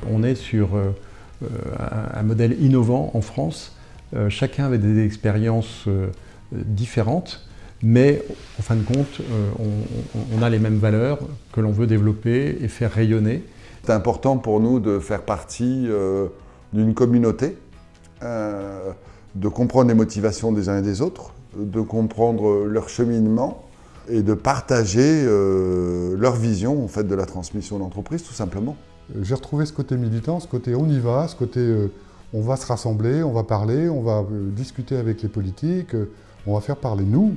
On est sur un modèle innovant en France. Chacun avait des expériences différentes, mais en fin de compte, on a les mêmes valeurs que l'on veut développer et faire rayonner. C'est important pour nous de faire partie d'une communauté, de comprendre les motivations des uns et des autres, de comprendre leur cheminement et de partager leur vision en fait, de la transmission d'entreprise, tout simplement. J'ai retrouvé ce côté militant, ce côté on y va, ce côté on va se rassembler, on va parler, on va discuter avec les politiques, on va faire parler nous.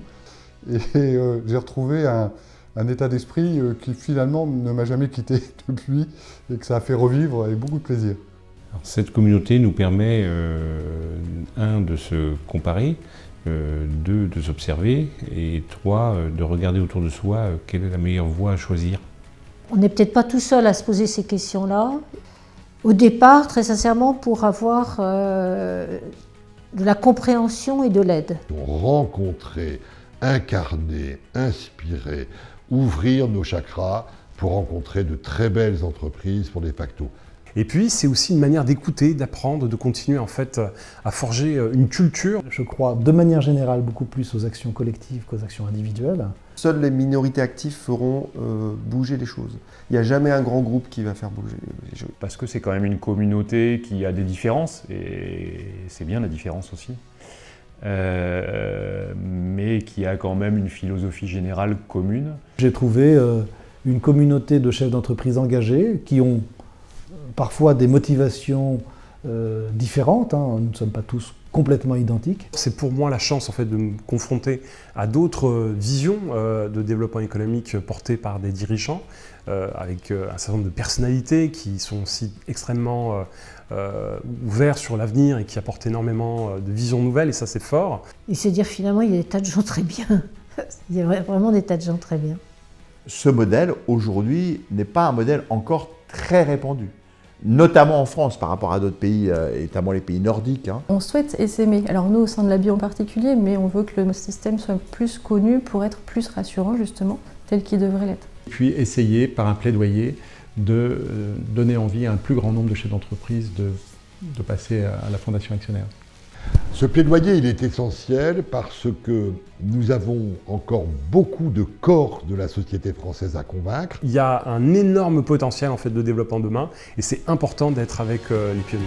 Et j'ai retrouvé un état d'esprit qui finalement ne m'a jamais quitté depuis et que ça a fait revivre avec beaucoup de plaisir. Alors, cette communauté nous permet, de se comparer, deux, de s'observer et trois, de regarder autour de soi quelle est la meilleure voie à choisir. On n'est peut-être pas tout seul à se poser ces questions-là. Au départ, très sincèrement, pour avoir de la compréhension et de l'aide. Rencontrer, incarner, inspirer, ouvrir nos chakras pour rencontrer de très belles entreprises pour des factos. Et puis, c'est aussi une manière d'écouter, d'apprendre, de continuer en fait à forger une culture. Je crois de manière générale beaucoup plus aux actions collectives qu'aux actions individuelles. Seules les minorités actives feront bouger les choses. Il n'y a jamais un grand groupe qui va faire bouger les choses. Parce que c'est quand même une communauté qui a des différences, et c'est bien la différence aussi. Mais qui a quand même une philosophie générale commune. J'ai trouvé une communauté de chefs d'entreprise engagés qui ont parfois des motivations différentes, nous ne sommes pas tous complètement identiques. C'est pour moi la chance en fait, de me confronter à d'autres visions de développement économique portées par des dirigeants, avec un certain nombre de personnalités qui sont aussi extrêmement ouverts sur l'avenir et qui apportent énormément de visions nouvelles, et ça c'est fort. Et se dire finalement il y a des tas de gens très bien, il y a vraiment des tas de gens très bien. Ce modèle aujourd'hui n'est pas un modèle encore très répandu. Notamment en France par rapport à d'autres pays, et notamment les pays nordiques. On souhaite essaimer, alors nous au sein de la bio en particulier, mais on veut que le système soit plus connu pour être plus rassurant justement, tel qu'il devrait l'être. Puis essayer par un plaidoyer de donner envie à un plus grand nombre de chefs d'entreprise de passer à la fondation actionnaire. Ce plaidoyer, il est essentiel parce que nous avons encore beaucoup de corps de la société française à convaincre. Il y a un énorme potentiel en fait, de développement demain, et c'est important d'être avec les pionniers.